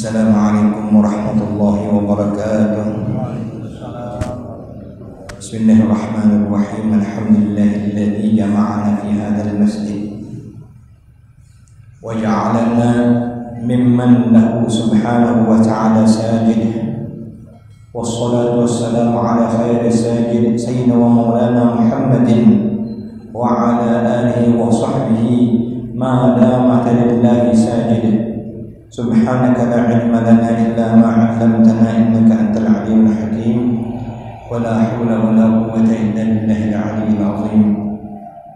Assalamualaikum warahmatullahi wabarakatuh. Bismillahirrahmanirrahim. Alhamdulillahilladzi jama'ana fi hadzal masjid wa ja'alana mimman lahu subhanahu wa ta'ala sajid. Wassalatu wassalamu ala khairi sajid sayyidina wa maulana Muhammadin wa ala alihi wa sahbihi ma damata lillahi sajid. Subhanaka la ilma lana illa ma 'allamtana innaka antal alimul hakim. Wa la haula wa la quwwata illa billahil aliyyil azim.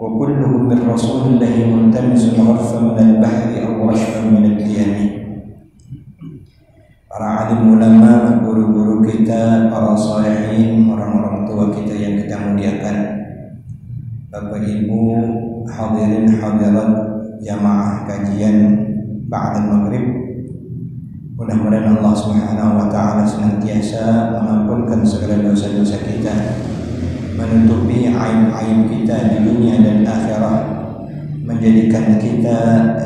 Wa kulluhum min rasulillahi multamisun gharfan min al-bahri aw rashfan min al-yami. Para alim ulama, guru-guru kita, para salihin, orang-orang tua kita yang kita muliakan, Bapak Ibu hadirin hadirat jamaah kajian ba'da maghrib. Mudah-mudahan Allah Subhanahu wa ta'ala senantiasa mengampunkan segala dosa-dosa kita, menutupi aib-aib kita di dunia dan akhirah, menjadikan kita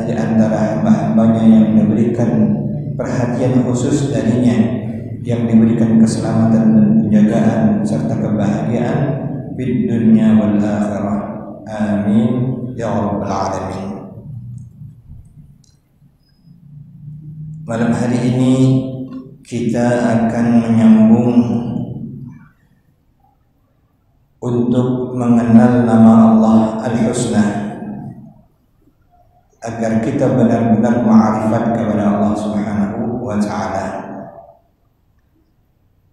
di antara hamba-hambanya yang diberikan perhatian khusus darinya, yang diberikan keselamatan dan penjagaan serta kebahagiaan di dunia wal akhirah. Amin ya rabbal alamin. Malam hari ini kita akan menyambung untuk mengenal nama Allah Al-Husna, agar kita benar-benar ma'rifat kepada Allah Subhanahu wa ta'ala.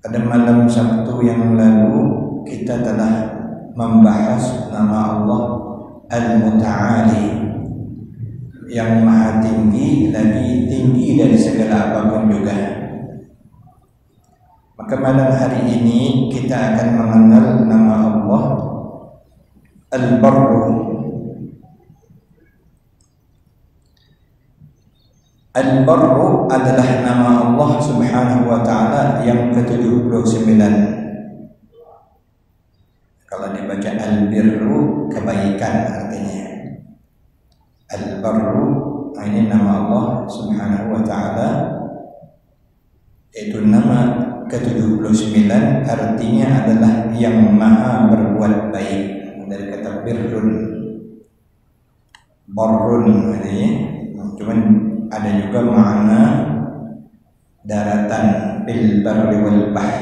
Pada malam Sabtu yang lalu kita telah membahas nama Allah Al-Muta'ali, yang maha tinggi, lagi tinggi dari segala apapun juga. Maka malam hari ini kita akan mengenal nama Allah Al-Barru. Al-Barru adalah nama Allah Subhanahu wa ta'ala yang ke-79. Kalau dibaca Al-Birru, kebaikan artinya. Al-Barru, ini nama Allah Subhanahu wa ta'ala, yaitu nama ke-79, artinya adalah yang maha berbuat baik. Dari kata birrun, barrun artinya. Cuman ada juga makna daratan, bil barri wal bahr.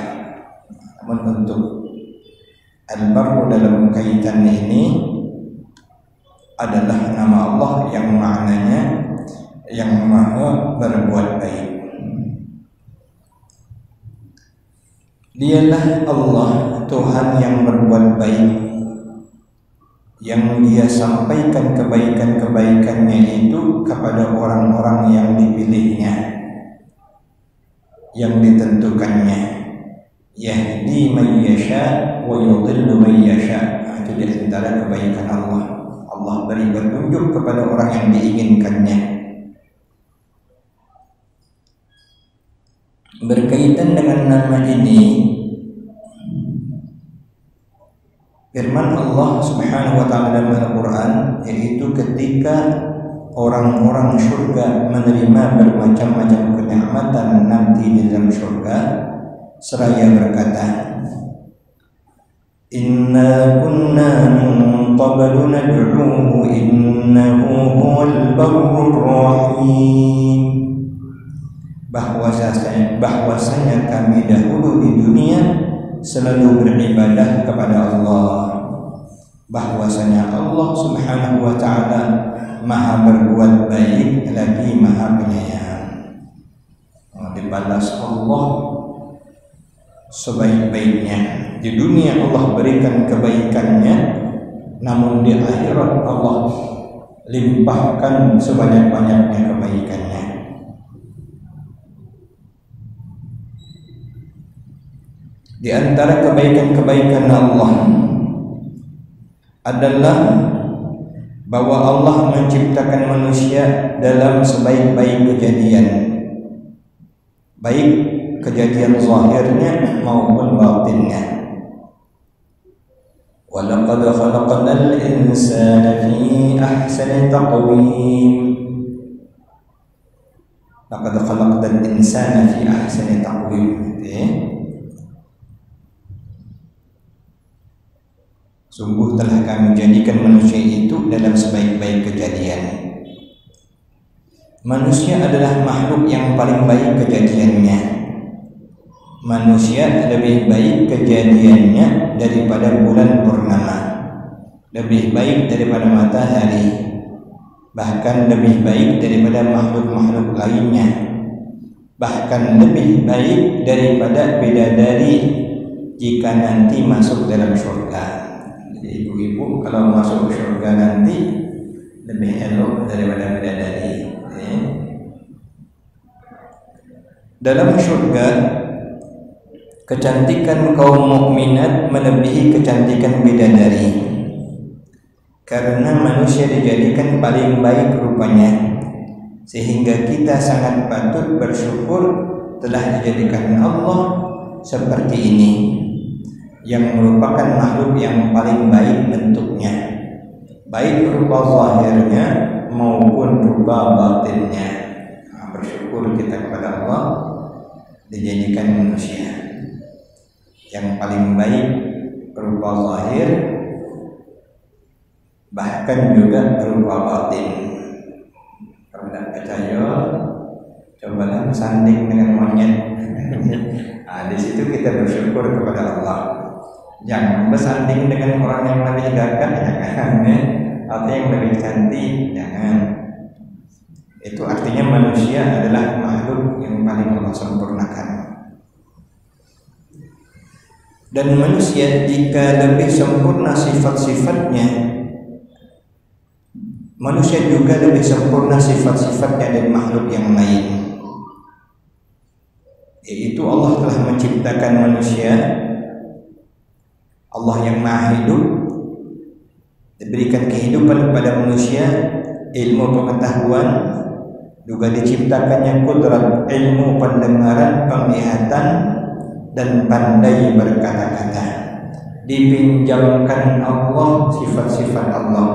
Namun untuk Al-Barru dalam kaitan ini adalah nama Allah yang maknanya yang maha berbuat baik. Dialah Allah, Tuhan yang berbuat baik, yang Dia sampaikan kebaikan-kebaikannya itu kepada orang-orang yang dipilihnya, yang ditentukannya. Yahdi man yasha wa yudhillu man yasha. Itu di antara kebaikan Allah. Allah beri petunjuk kepada orang yang diinginkannya. Berkaitan dengan nama ini, firman Allah Subhanahu wa ta'ala dalam Al-Quran, yaitu ketika orang-orang surga menerima bermacam-macam kenikmatan nanti di dalam surga, seraya berkata, Inna kunna min qablu nad'uhu innahu huwal barrur rahim. Bahwasanya kami dahulu di dunia selalu beribadah kepada Allah. Bahwasanya Allah Subhanahu wa ta'ala maha berbuat baik lagi maha penyayang. Dibalas Allah sebaik-baiknya. Di dunia Allah berikan kebaikannya, namun di akhirat Allah limpahkan sebanyak-banyaknya kebaikannya. Di antara kebaikan-kebaikan Allah adalah bahwa Allah menciptakan manusia dalam sebaik-baik kejadian, baik kejadian zahirnya maupun batinnya. وَلَقَدْ خَلَقْنَا الْإِنسَانَ فِي أَحْسَنِ تَقْوِيمٍ. laqad khalaqtal insana fi ahsani taqwim. Sungguh telah kami jadikan manusia itu dalam sebaik-baik kejadian. Manusia adalah makhluk yang paling baik kejadiannya. Manusia lebih baik kejadiannya daripada bulan purnama, lebih baik daripada matahari, bahkan lebih baik daripada makhluk-makhluk lainnya, bahkan lebih baik daripada bidadari jika nanti masuk dalam surga. Jadi ibu-ibu kalau masuk surga nanti lebih elok daripada bidadari. Dalam surga kecantikan kaum mukminat melebihi kecantikan bidadari, karena manusia dijadikan paling baik rupanya, sehingga kita sangat patut bersyukur telah dijadikan Allah seperti ini, yang merupakan makhluk yang paling baik bentuknya, baik rupa zahirnya maupun rupa batinnya. Bersyukur kita kepada Allah dijadikan manusia yang paling baik berupa zahir, bahkan juga berupa batin. Kalau tidak percaya, cobalah sanding dengan monyet. Di situ kita bersyukur kepada Allah. Jangan bersanding dengan orang yang lebih gagah, jangan. Atau yang lebih cantik, jangan. Itu artinya manusia adalah makhluk yang paling Allah sempurnakan. Dan manusia jika lebih sempurna sifat-sifatnya, manusia juga lebih sempurna sifat-sifatnya dari makhluk yang lain. Yaitu Allah telah menciptakan manusia, Allah yang maha hidup, diberikan kehidupan kepada manusia, ilmu pengetahuan, juga diciptakannya kudrat, ilmu pendengaran, penglihatan, dan pandai berkata-kata. Dipinjamkan Allah sifat-sifat Allah.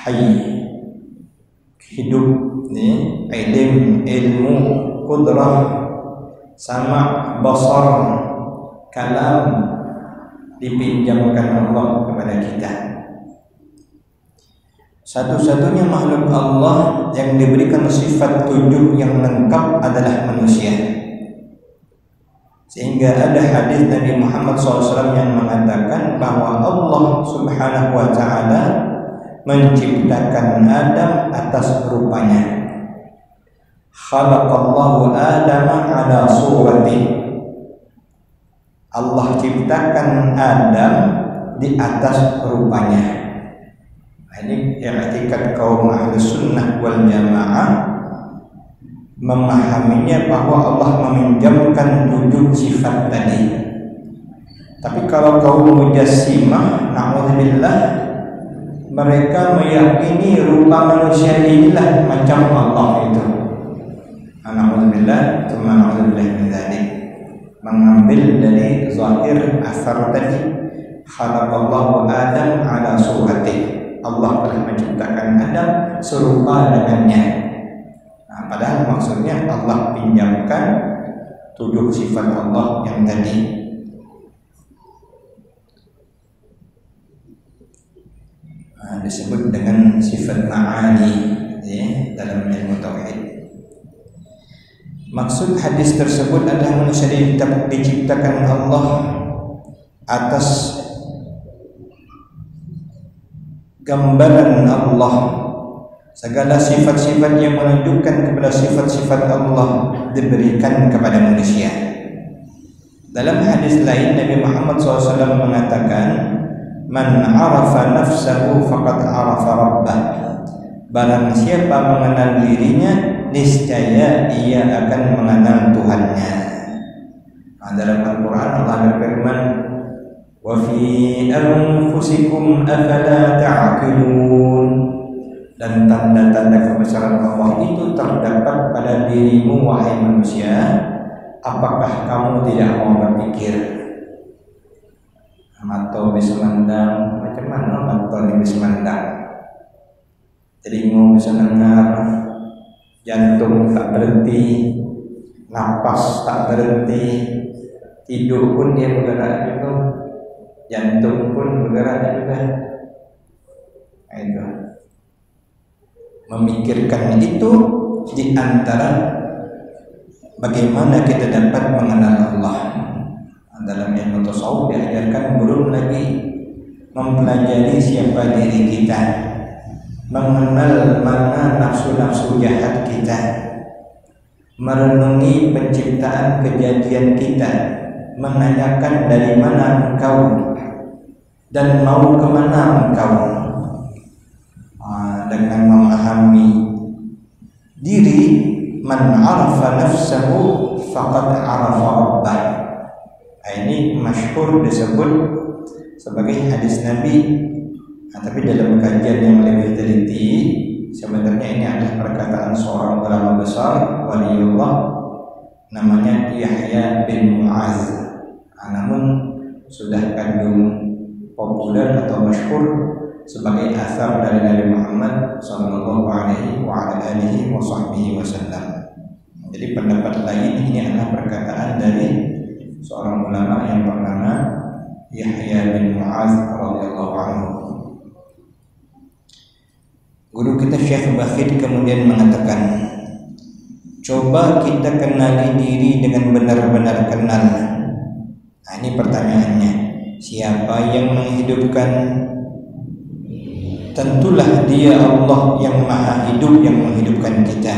Hayy, hidup, ilm, ilmu, kudrah, sama, basar, kalam, dipinjamkan Allah kepada kita. Satu-satunya makhluk Allah yang diberikan sifat tujuh yang lengkap adalah manusia. Sehingga ada hadis Nabi Muhammad SAW yang mengatakan bahwa Allah Subhanahu wa Ta'ala menciptakan Adam atas rupanya. Khalaqallahu Adama ala surati. Allah ciptakan Adam di atas rupanya. Ini i'tikad kaum ahli sunnah wal jamaah memahaminya bahwa Allah meminjamkan tujuh sifat tadi. Tapi kalau kaum mujassimah, na'udzubillah, mereka meyakini rupa manusia inilah macam Allah itu. Na'udzubillah, tsumma na'udzubillah min dzalik. Mengambil dari zahir asar tadi, khalaqallahu Adam ala surati. Allah telah menciptakan Adam serupa dengannya. Padahal maksudnya Allah pinjamkan tujuh sifat Allah yang tadi. Disebut dengan sifat ma'ani dalam ilmu tauhid. Maksud hadis tersebut adalah manusia diciptakan Allah atas gambaran Allah. Segala sifat-sifat yang menunjukkan kepada sifat-sifat Allah diberikan kepada manusia. Dalam hadis lain Nabi Muhammad SAW mengatakan, "Man arafa nafsahu faqad arafa rabbah." Barang siapa mengenal dirinya, niscaya ia akan mengenal Tuhannya. Dalam Al-Quran Allah berfirman, "Wa fi anfusikum afala ta'qilun." Dan tanda-tanda kebesaran Allah itu terdapat pada dirimu wahai manusia, apakah kamu tidak mau berpikir? Atau bisa mandang, macam mana atau bisa mandang? telinga bisa dengar, jantung tak berhenti, napas tak berhenti, tidur pun dia bergerak juga, jantung pun bergerak juga. Nah, itu memikirkan itu di antara bagaimana kita dapat mengenal Allah. Dalam ilmu tasawuf diajarkan belum lagi mempelajari siapa diri kita, mengenal mana nafsu-nafsu jahat kita, merenungi penciptaan kejadian kita, menanyakan dari mana engkau dan mau kemana engkau. Dengan memahami diri, man arafa nafsahu faqad arafa rabbah. Ini masyhur disebut sebagai hadis Nabi. Tapi dalam kajian yang lebih teliti, sebenarnya ini adalah perkataan seorang ulama besar waliullah namanya Yahya bin Mu'az. Namun sudah kandung populer atau masyhur sebagai asar dari Nabi Muhammad sallallahu alaihi wasallam. Jadi pendapat lain ini adalah perkataan dari seorang ulama yang bernama Yahya bin Mu'az radhiyallahu anhu. Guru kita Syekh Bakhid kemudian mengatakan, coba kita kenali diri dengan benar-benar kenal. Nah, ini pertanyaannya, siapa yang menghidupkan? Tentulah dia Allah yang maha hidup yang menghidupkan kita.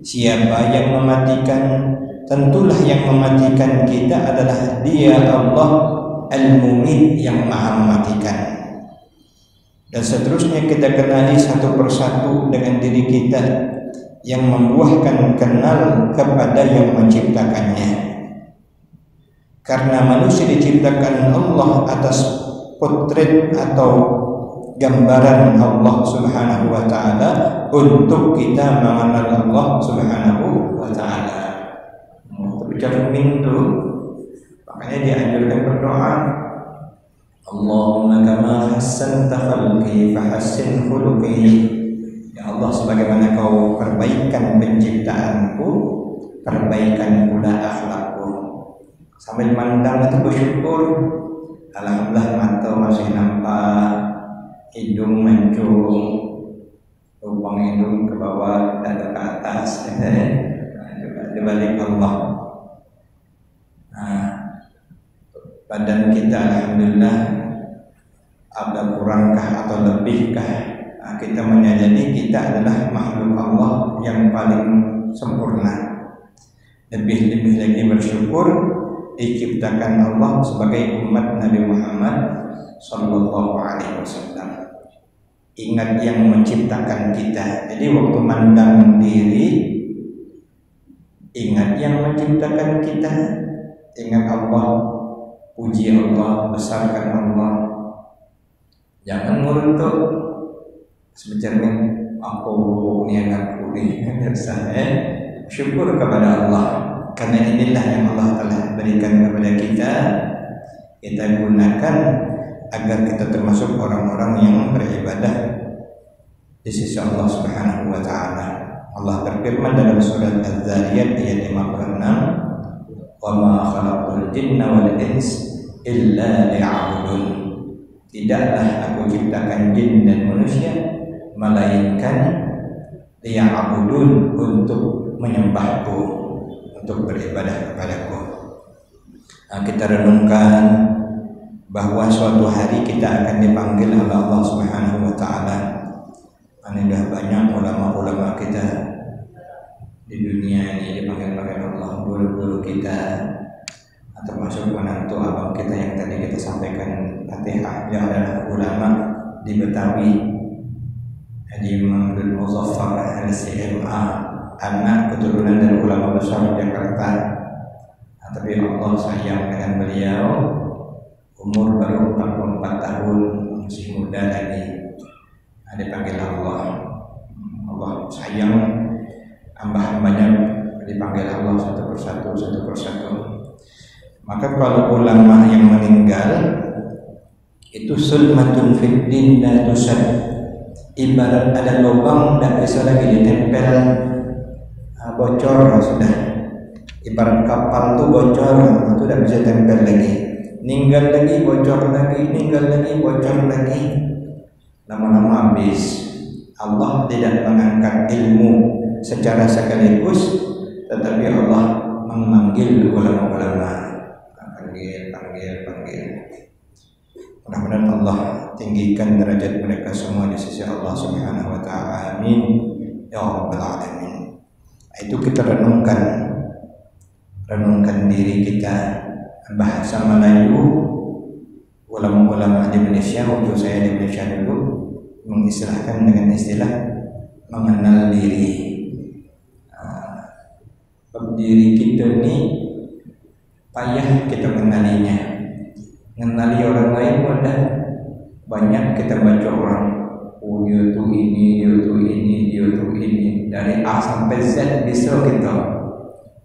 Siapa yang mematikan? Tentulah yang mematikan kita adalah dia Allah Al-Mumit yang maha mematikan. Dan seterusnya kita kenali satu persatu dengan diri kita yang membuahkan kenal kepada yang menciptakannya. Karena manusia diciptakan Allah atas potret atau gambaran Allah Subhanahu wa taala untuk kita mengenal Allah Subhanahu wa taala. Tercermin itu, makanya dianjurkan berdoa, Allahumma kama hassanta khalqi fahassin khuluqi. Ya Allah, sebagaimana kau perbaikan penciptaanku, perbaikan pula akhlakku. Sambil mandang itu bersyukur, alhamdulillah mata masih nampak, hidung mancung, lubang hidung ke bawah, dada ke atas, di balik Allah. Badan kita alhamdulillah ada kurangkah atau lebihkah, kita menyadari kita adalah makhluk Allah yang paling sempurna. Lebih-lebih lagi bersyukur diciptakan Allah sebagai umat Nabi Muhammad sallallahu alaihi wasallam. Ingat yang menciptakan kita. Jadi waktu mandang diri, ingat yang menciptakan kita, ingat Allah, puji Allah, besarkan Allah. Jangan meruntuk sebenarnya aku ini anakku ini syukur kepada Allah, karena inilah yang Allah telah berikan kepada kita. Kita gunakan agar kita termasuk orang-orang yang beribadah di sisi Allah Subhanahu wa taala. Allah berfirman dalam surat Az-Zariyat ayat 56, wa ma khalaqul jinna wal ins illa liya'budun. Tidaklah aku ciptakan jin dan manusia melainkan liya'budun, untuk menyembahku, untuk beribadah kepadaku. Kita renungkan bahwa suatu hari kita akan dipanggil oleh Allah Subhanahu wa taala. Sudah banyak ulama-ulama kita di dunia ini dipanggil Allah, guru-guru kita, termasuk menantu abang kita yang tadi kita sampaikan Fatihah, yang adalah ulama di Betawi, Haji Mahmud Muzaffar LCMA, anak keturunan dari ulama besar Jakarta. Tapi Allah sayang dengan beliau, umur baru 44 tahun, masih muda lagi, dipanggil Allah. Allah sayang hamba-hambanya, dipanggil Allah satu persatu. Maka kalau ulama yang meninggal itu sulmatun fid din la tusad, ibarat ada lubang tidak bisa lagi ditempel, bocor sudah. Ibarat kapal tuh bocor, itu tidak bisa tempel lagi. Ninggal lagi, bocor lagi, ninggal lagi, bocor lagi. Lama-lama habis. Allah tidak mengangkat ilmu secara sekaligus, tetapi Allah memanggil ulama-ulama, panggil. Mudah-mudahan Allah tinggikan derajat mereka semua di sisi Allah Subhanahu wa taala. Amin ya rabbal alamin. Itu kita renungkan diri kita. Bahasa Melayu ulama-ulama di Indonesia, untuk saya di Indonesia dulu mengistilahkan dengan istilah mengenal diri. Diri kita ini payah kita mengenalinya. Mengenali orang lain mudah. Banyak kita baca orang, oh dia tuh ini, dia tuh ini, dia tuh ini, dari A sampai Z bisa kita.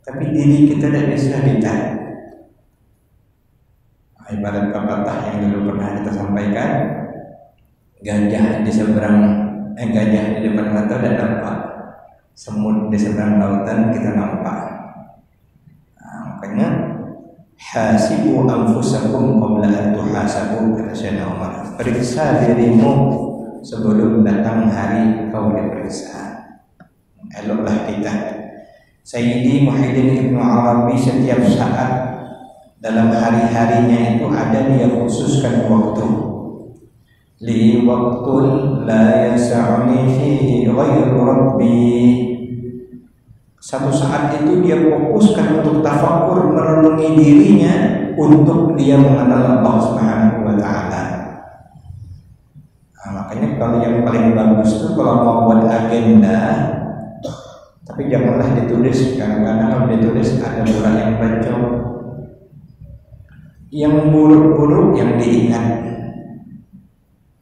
Tapi diri kita tidak bisa kita. Ibarat pepatah yang dulu pernah kita sampaikan, gajah di seberang gajah di depan mata tidak nampak, semut di seberang lautan kita nampak. Makanya hasibu anfusakum qabla an tuhasabu, kata Sayyidina Umar. Periksa dirimu sebelum datang hari kau diperiksa. Eloklah kita. Sayyidi Muhyiddin Ibnu Arabi setiap saat dalam hari-harinya itu ada dia khususkan waktu. Li waqtun la yas'uni fihi ghairu rabbi. Satu saat itu dia fokuskan untuk tafakur, merenungi dirinya untuk dia mengenal Allah Subhanahu wa taala. Makanya kalau yang paling bagus itu kalau mau buat agenda, tapi janganlah ditulis, kadang-kadang kalau ditulis ada orang yang baca. Yang buruk-buruk yang diingat.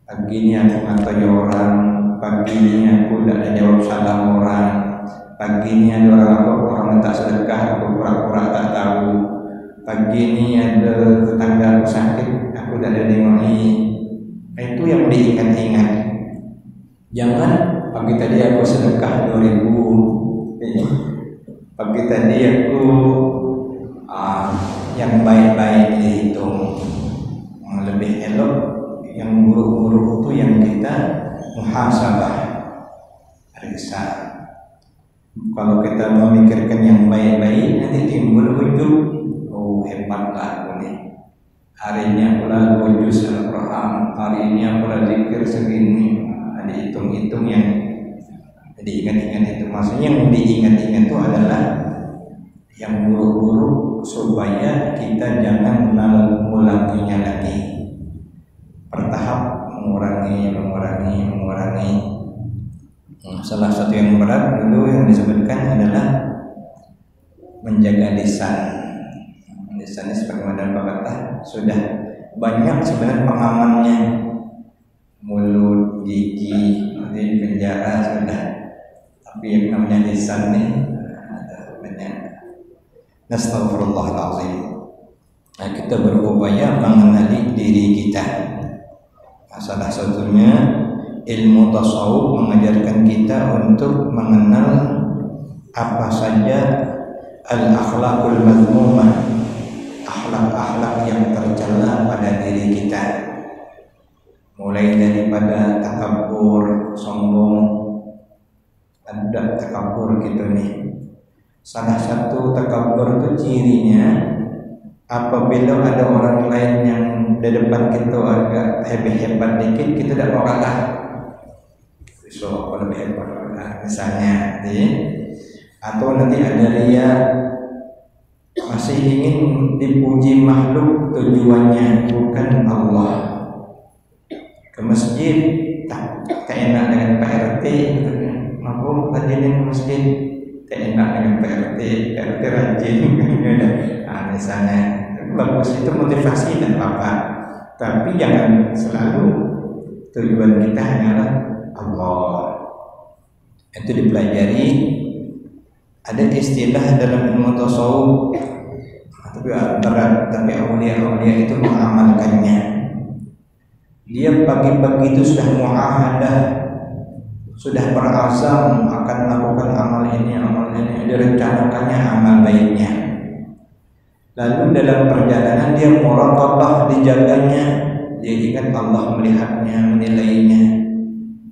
Pagi ini aku ngatain orang, pagi ini aku tidak ada jawab salam orang, pagi ini ada orang minta sedekah, aku pura-pura tak tahu, pagi ini ada tetangga aku sakit, aku tidak ada dimai. Itu yang diingat-ingat. Jangan pagi tadi aku sedekah 2.000, pagi tadi aku yang baik-baik dihitung. Lebih elok yang buruk-buruk itu yang kita muhasabah, periksa. Kalau kita memikirkan yang baik-baik, nanti timbul ujub. Oh hebatlah aku nih, hari ini aku lah juz Al-Quran, hari ini aku lah zikir segini. Dihitung-hitung, yang diingat-ingat itu. Maksudnya yang diingat-ingat itu adalah yang buruk-buruk, supaya kita jangan mengulanginya lagi. Bertahap mengurangi. Salah satu yang berat dulu yang disebutkan adalah menjaga lisan. Lisan ini sebagaimana dalam pepatah sudah banyak sebenarnya pengamannya. Mulut, gigi, di penjara sudah. Tapi yang namanya lisan nih banyak. Nastaghfirullahaladzim. Nah, kita berupaya mengenali diri kita. Salah satunya ilmu tasawuf mengajarkan kita untuk mengenal apa saja al-akhlaqul madhmumah, akhlak-akhlak yang tercela pada diri kita. Mulai daripada takabur, sombong, ada takabur gitu nih. Salah satu takabur itu cirinya apabila ada orang lain yang di depan kita agak hebat dikit, kita tidak mau kalah. So, kalau lebih hebat misalnya, atau nanti ada ria, masih ingin dipuji makhluk, tujuannya bukan Allah. Ke masjid tak enak dengan Pak RT, mampu rajin ke masjid, tak enak dengan Pak RT rajin. Nah, misalnya bagus, itu motivasi dan apa, tapi jangan selalu tujuan kita hanyalah Allah. Itu dipelajari. Ada istilah dalam ilmu tasawuf, tapi berat, tapi awliya itu mengamalkannya. Dia pagi-pagi itu sudah muahadah sudah berazam akan melakukan amal ini, direncanakannya amal baiknya. Lalu dalam perjalanan dia muraqabah, dijaganya, dia ingat Allah melihatnya, menilainya.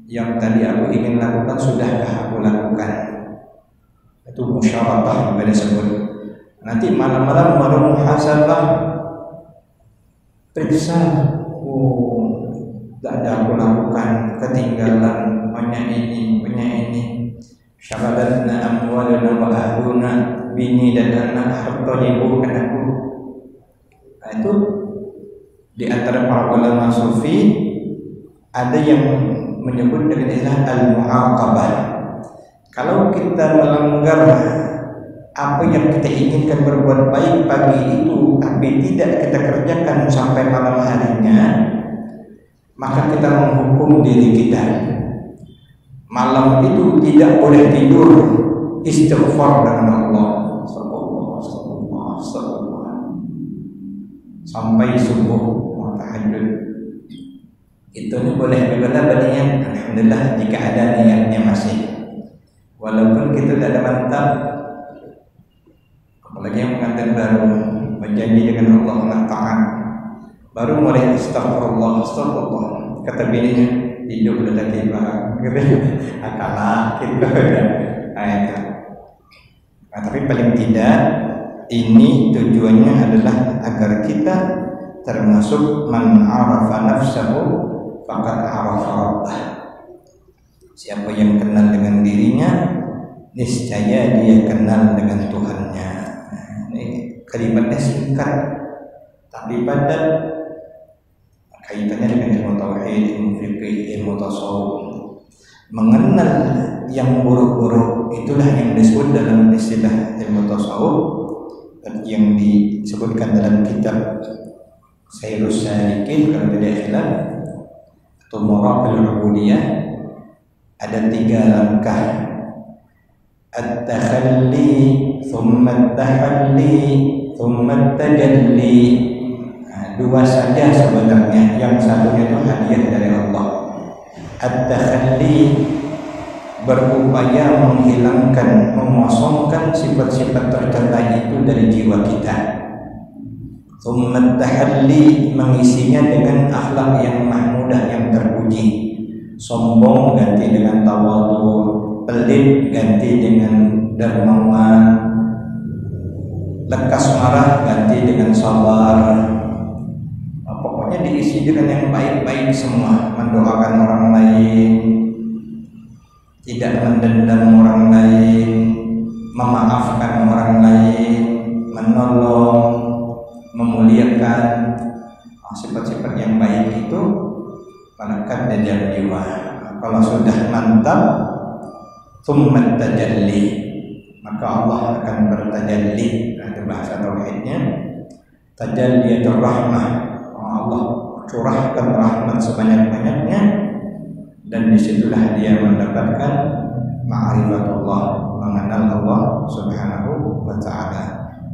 Yang tadi aku ingin lakukan sudahkah aku lakukan? Itu musyawarah pada disebut. Nanti malam-malam baru muhasabah, periksa, tidak ada aku lakukan, ketinggalan, banyak ini. Syaghalatna amwaluna wa ahluna, bini dan anak, harta nyibukkan aku. Nah, itu di antara para ulama sufi ada yang menyebut dengan istilah al-mu'aqabah. Kalau kita melanggar apa yang kita inginkan berbuat baik pagi itu tapi tidak kita kerjakan sampai malam harinya, maka kita menghukum diri kita. Malam itu tidak boleh tidur, istighfar dengan Allah sampai subuh, tahajud. Itu nih boleh juga berniat, alhamdulillah jika ada niatnya masih. Walaupun kita tidak ada mantap, apalagi yang pengantin baru berjanji dengan Allah nak taat, baru mulai astagfirullah, kata bininya, hidup udah tiba, akalah kita udah. Nah, tapi paling tidak ini tujuannya adalah agar kita termasuk man arafa nafsahu faqad arafa rabbah. Siapa yang kenal dengan dirinya, niscaya dia kenal dengan Tuhannya. Ini kalimatnya singkat tapi padat, kaitannya dengan ilmu tauhid, ilmu fikih, ilmu tasawuf. Mengenal yang buruk-buruk itulah yang disebut dalam istilah ilmu tasawuf dan yang disebutkan dalam kitab Sairus Salikin kalau tidak salah atau Muraqatul Ubudiyah. Ada 3 langkah: at-takhalli, thumma at-tahalli, thumma at-tajalli. Nah, 2 saja sebenarnya, yang satunya itu hadiah dari Allah. At-takhalli, berupaya menghilangkan, mengosongkan sifat-sifat tercela itu dari jiwa kita. Thumma at-tahalli, mengisinya dengan akhlak yang mahmudah, yang terpuji. Sombong ganti dengan tawadhu, pelit ganti dengan dermawan, lekas marah ganti dengan sabar. Pokoknya diisi dengan yang baik-baik semua. Mendoakan orang lain, tidak mendendam orang lain, memaafkan orang lain, menolong, memuliakan. Sifat-sifat yang baik itu melekat di dalam jiwa. Kalau sudah mantap, tsumma tajalli, maka Allah akan bertajalli. Itu bahasa tauhidnya. Tajalliyatur rahmah, Allah curahkan rahmat sebanyak-banyaknya, dan disitulah dia mendapatkan ma'rifatullah, mengenal Allah Subhanahu wa ta'ala.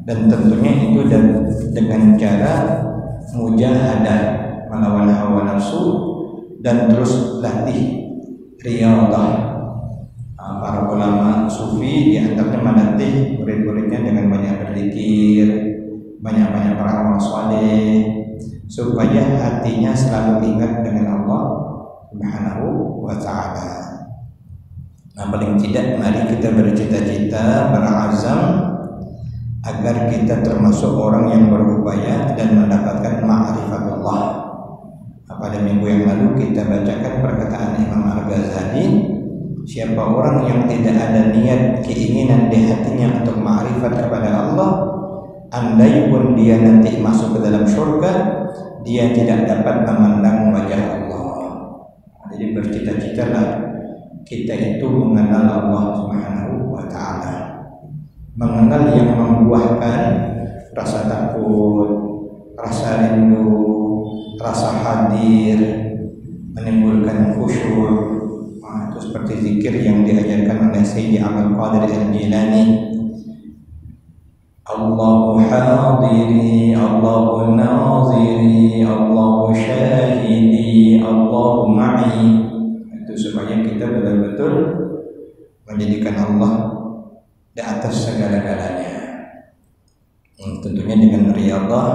Dan tentunya itu dengan cara mujahadah, melawan hawa nafsu, dan terus latih riyadhah. Para ulama sufi di antaranya melatih murid-muridnya dengan banyak berzikir, banyak-banyak beramal saleh, supaya hatinya selalu ingat dengan Allah Subhanahu wa ta'ala. Nah, paling tidak mari kita bercita-cita, berazam agar kita termasuk orang yang berupaya dan mendapatkan ma'rifatullah. Pada minggu yang lalu kita bacakan perkataan Imam Al-Ghazali, siapa orang yang tidak ada niat, keinginan di hatinya untuk ma'rifat kepada Allah, andai pun dia nanti masuk ke dalam surga, dia tidak dapat memandang wajah Allah. Jadi bercita-citalah kita itu mengenal Allah Subhanahu wa ta'ala, mengenal yang membuahkan rasa takut, rasa rindu, rasa hadir, menimbulkan khusyuk. Itu seperti zikir yang diajarkan oleh Sayyidi Abdul Qadir Al-Jilani. Allahu hadiri, Allahu naziri, Allahu syahidi, Allahu ma'i. Itu supaya kita benar-benar betul-betul menjadikan Allah di atas segala-galanya. Tentunya dengan riyadhah,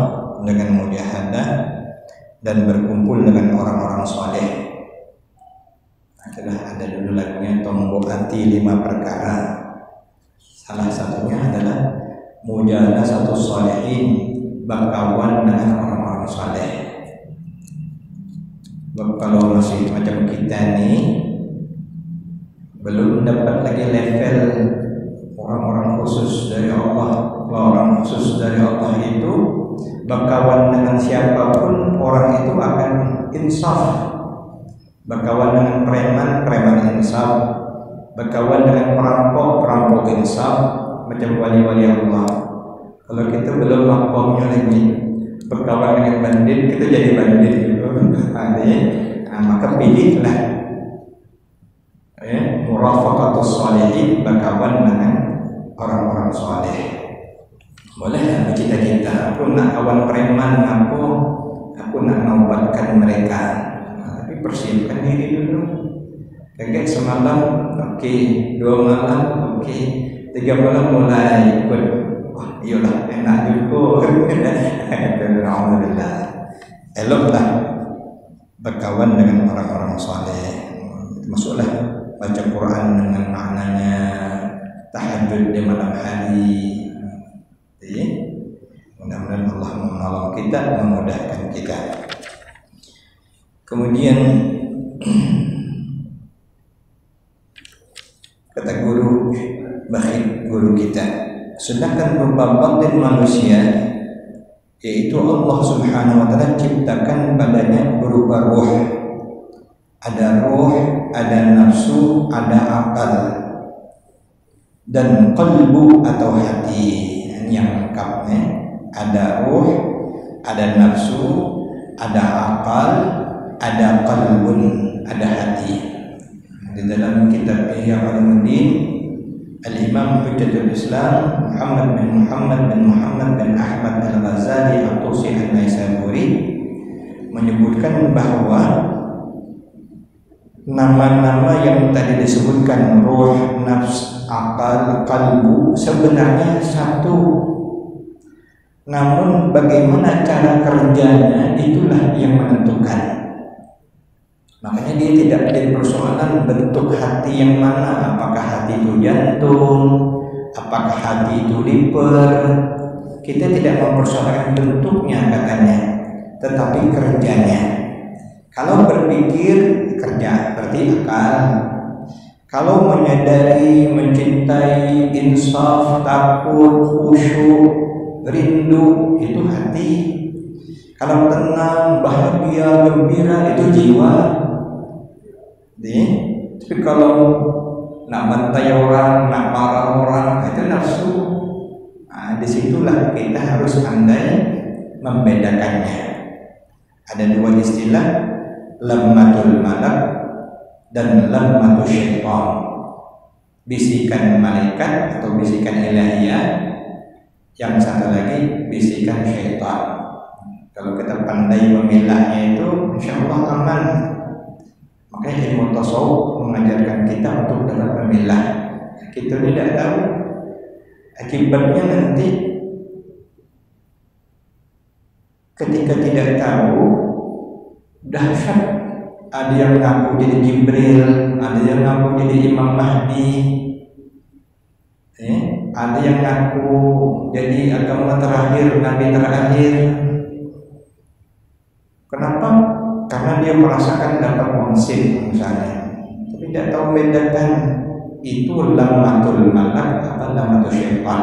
dengan mujahadah, dan berkumpul dengan orang-orang saleh. Adalah ada dulu lagunya tombok hati 5 perkara. Salah satunya adalah mujahadah satu salihin, berkawan dengan orang-orang saleh. Kalau masih macam kita nih belum dapat lagi level orang-orang khusus dari Allah. Orang khusus dari Allah itu berkawan dengan siapapun, orang itu akan insaf. Berkawan dengan preman, preman insaf. Berkawan dengan perampok, perampok insaf. Macam wali-wali Allah. Kalau kita belum makomnya lagi, berkawan dengan bandit, kita jadi bandit gitu. Maka pilihlah murafaqatus shalihin, berkawan dengan orang-orang saleh. Boleh bercita-cita, aku nak kawan preman, aku nak naubatkan mereka. Tapi persiapkan diri dulu. Kaget semalam, oke, 2 malam, oke, 3 malam mulai ikut. Wah, iyalah enak juga. Alhamdulillah. Eloklah berkawan dengan orang-orang saleh. Masuklah baca Quran dengan maknanya, tahajud di malam hari. Jadi, mudah-mudahan Allah menolong kita, memudahkan kita. Kemudian kata guru kita, sedangkan berupa batin manusia, yaitu Allah Subhanahu wa Ta'ala ciptakan badannya berupa ruh. Ada ruh, ada nafsu, ada akal, dan qalbu atau hati. Yang lengkapnya ada ruh, ada nafsu, ada akal, ada qalbun, ada hati. Di dalam kitab Ihya Ulumuddin, Al-Imam Hujjatul Islam Muhammad bin Ahmad Al-Ghazali At-Tusi An-Naisaburi menyebutkan bahwa nama-nama yang tadi disebutkan, ruh, nafs, akal, kalbu, sebenarnya satu. Namun bagaimana cara kerjanya itulah yang menentukan. Makanya dia tidak menjadi persoalan bentuk hati yang mana. Apakah hati itu jantung, apakah hati itu liver. Kita tidak mempersoalkan bentuknya katanya, tetapi kerjanya. Kalau berpikir, kerja berarti akal. Kalau menyadari, mencintai, insaf, takut, khusyuk, rindu, itu hati. Kalau tenang, bahagia, gembira, itu jiwa. Tapi kalau nak bantai orang, nak marah orang, itu nafsu. Disitulah kita harus pandai membedakannya. Ada 2 istilah, lammatul malak dan lammatul syaitan. Bisikan malaikat atau bisikan ilahiyah. Yang satu lagi bisikan syaitan. Kalau kita pandai memilahnya itu, insya Allah aman. Makanya ilmu tasawuf mengajarkan kita untuk dapat memilah. Kita tidak tahu akibatnya nanti. Ketika tidak tahu, dahsyat. Ada yang ngaku jadi Jibril, ada yang ngaku jadi Imam Mahdi, ada yang ngaku jadi agama terakhir, nabi terakhir. Kenapa? Karena dia merasakan dapat wangsit misalnya, tapi tidak tahu bedakan itu lammatul malak apa lammatul syaitan.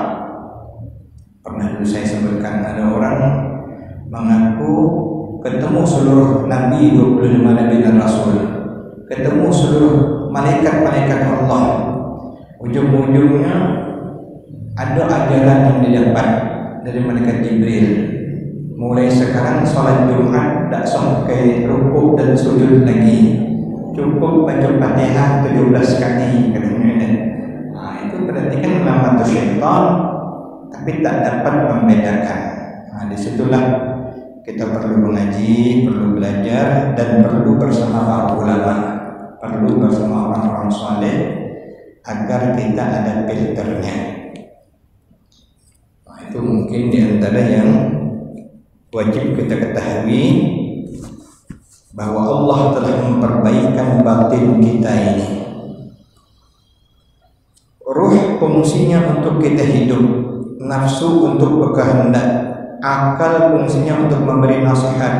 Pernah dulu saya sebutkan, ada orang mengaku ketemu seluruh nabi, 25 nabi dan rasul, ketemu seluruh malaikat-malaikat Allah. Ujung-ujungnya ada ajaran yang didapat dari malaikat Jibril. Mulai sekarang sholat Jumat tak sampai rukuk dan sujud lagi, cukup baca Fatihah 17 kali katanya. Itu berarti kan lammatul syaitan, tapi tak dapat membedakan. Disitulah kita perlu mengaji, perlu belajar, dan perlu bersama para ulama, perlu bersama orang-orang orang saleh agar kita ada filternya. Nah, itu mungkin di antara yang wajib kita ketahui, bahwa Allah telah memperbaikan batin kita ini. Ruh fungsinya untuk kita hidup, nafsu untuk berkehendak, akal fungsinya untuk memberi nasihat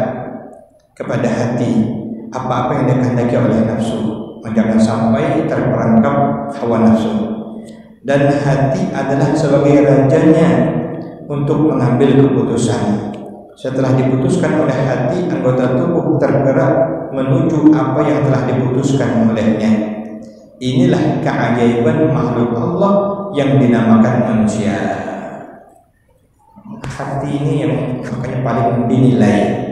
kepada hati apa-apa yang dikehendaki oleh nafsu. Jangan sampai terperangkap hawa nafsu. Dan hati adalah sebagai rajanya untuk mengambil keputusan. Setelah diputuskan oleh hati, anggota tubuh tergerak menuju apa yang telah diputuskan olehnya. Inilah keajaiban makhluk Allah yang dinamakan manusia. Hati ini yang makanya paling dinilai.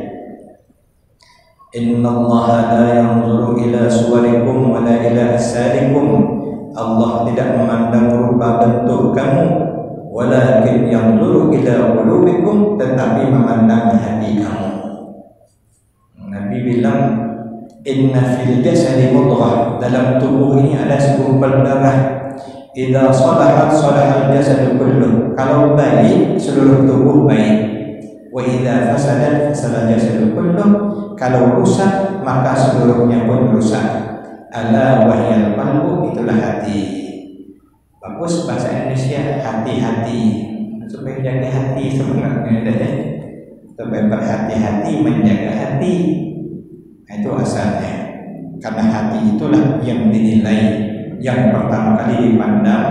Innallaha la yanzuru ila suwarikum wa la ila asalikum. Allah tidak memandang rupa bentuk kamu, walakin yanzuru ila qulubikum, tetapi memandang hati kamu. Nabi bilang, inna fil jasadi mudghah, dalam tubuh ini ada segumpal darah. Idza salahat salahal jasadu kulluh, kalau baik seluruh tubuh baik. Wa idza fasadat fasadal jasadu kulluh, kalau rusak maka seluruhnya pun rusak. Ala wahyal qalbu, itulah hati. Bagus bahasa Indonesia, hati-hati, supaya jaga hati sebenarnya, supaya berhati-hati menjaga hati. Itu asalnya, karena hati itulah yang dinilai, yang pertama kali dipandang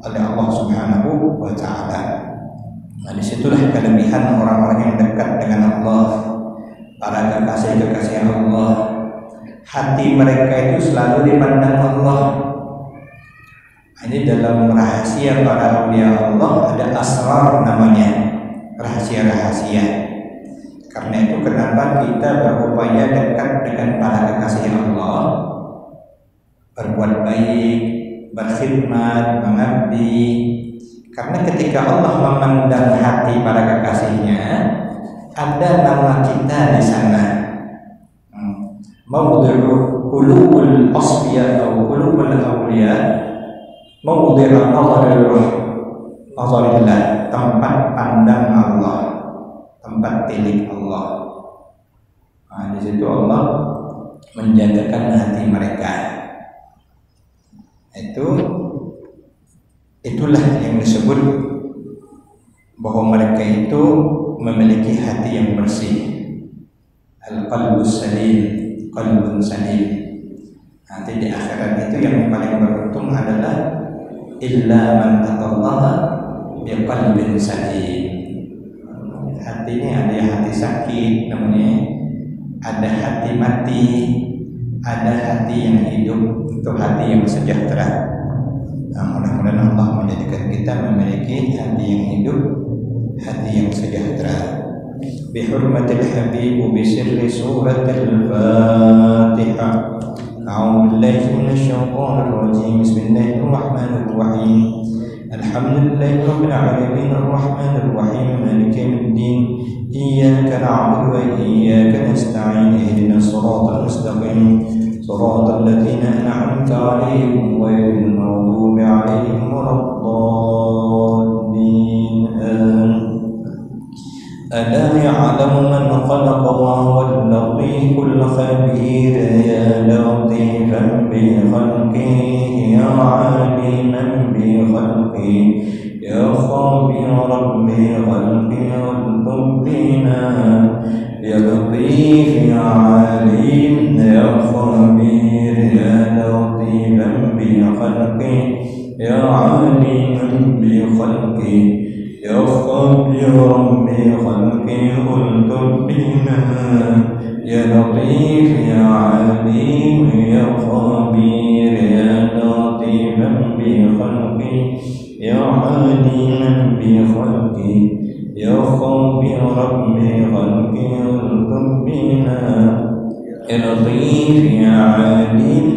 oleh Allah Subhanahu wa Ta'ala. Nah, disitulah kelebihan orang-orang yang dekat dengan Allah, para kekasih-kekasih Allah. Hati mereka itu selalu dipandang Allah. Ini dalam rahasia para awliya Allah ada asrar namanya, rahasia-rahasia. Karena itu kenapa kita berupaya dekat dengan para kekasih Allah, berbuat baik, berkhidmat, mengabdi. Karena ketika Allah memandang hati para kekasihnya, ada nama kita di sana. Mawdi'u qulubul asfiya atau qulubul awliya, mawdi'u nazarillah, tempat pandang Allah, tempat tilik Allah. Nah, di situ Allah menjagakan hati mereka. Itulah yang disebut bahwa mereka itu memiliki hati yang bersih. Al-qalbus salim, qalbun salim. Nanti di akhirat itu yang paling beruntung adalah illa man atallaha biqalbin salim. Hati ini ada hati sakit namanya, ada hati mati, ada hati yang hidup, itu hati yang sejahtera. Nah, mudah-mudahan Allah menjadikan kita memiliki hati yang hidup, hati yang sejahtera. Bihurmatil habib bisirri suratil Fatihah. A'udzu billahi minasyaitonir rajim. Bismillahirrahmanirrahim. Alhamdulillahi rabbil alamin arrahmanir rahim maliki yaumiddin. Iyyaka na'budu wa iyyaka nasta'in. Ihdinas siratal mustaqim. Siratal ladzina an'amta 'alaihim ghairil maghdubi 'alaihim waladdallin. ألا يعلم من خلق وهو اللطيف الخبير. يا لطيفا بخلقه يا عالما بخلقه يا خبيرا بخلقه والطب بنا. يا لطيف يا عليم يا خبير يا لطيفا بخلقه يا عالما بخلقه يا خبيرا بخلقه الطب بنا. يا لطيف يا عليم يا خبير يا لطيفا بخلقه يا عليما بخلقه يا خبيرا بخلقه الطب بنا. يا لطيف يا عليم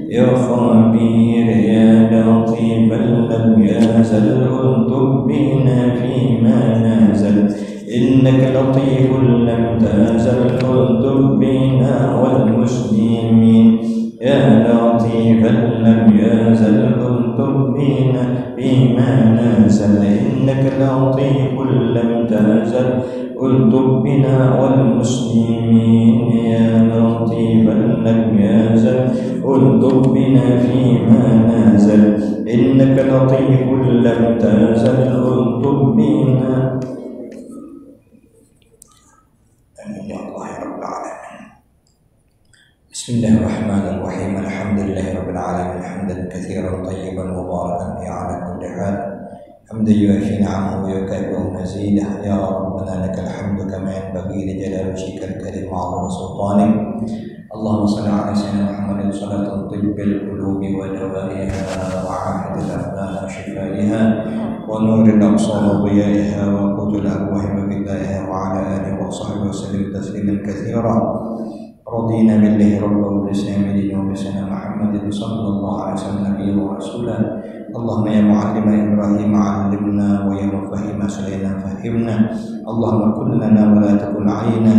يا خبير يا لطيفا لم يزل الطب بنا فيما نزل. إنك لطيف لم تزل الطب بنا والمسلمين. يا لطيفا لم يزل الطب بنا فيما نزل إنك لطيف لم تزل الطب بنا والمسلمين يا لطيفا لم يزل الطب بنا فيما نزل إنك لطيف لم تزل الطب بنا. آمين يا الله يا رب العالمين. بسم الله الرحمن الرحيم. الحمد لله رب العالمين حمدا كثيرا طيبا مباركا فيه على كل حال، حمدا يوافي نعمه ويكافئ مزيده. يا ربنا لك الحمد كما ينبغي لجلال وجهك الكريم وعظيم سلطانك. اللهم صل على سيدنا محمد صلاة طب القلوب ودوائها وعافية الأبدان وشفائها ونور الأبصار وضيائها وقوت الأرواح وغذائها وعلى آله وصحبه وسلم تسليما كثيرا. رضينا بالله ربا وبالإسلام دينا وبسيدنا محمد صلى الله عليه وسلم نبيا ورسولا. اللهم يا معلم إبراهيم علمنا ويا مفهم سليمان فهمنا. اللهم كن لنا ولا تكن علينا.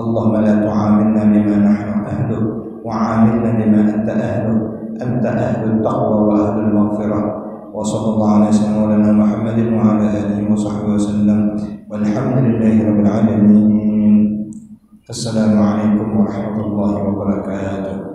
اللهم لا تعاملنا بما نحن أهله وعاملنا بما أنت أهله. أنت أهل التقوى وأهل المغفرة. وصلى الله على سيدنا محمد وعلى آله وصحبه وسلم والحمد لله رب العالمين. السلام عليكم ورحمة الله وبركاته.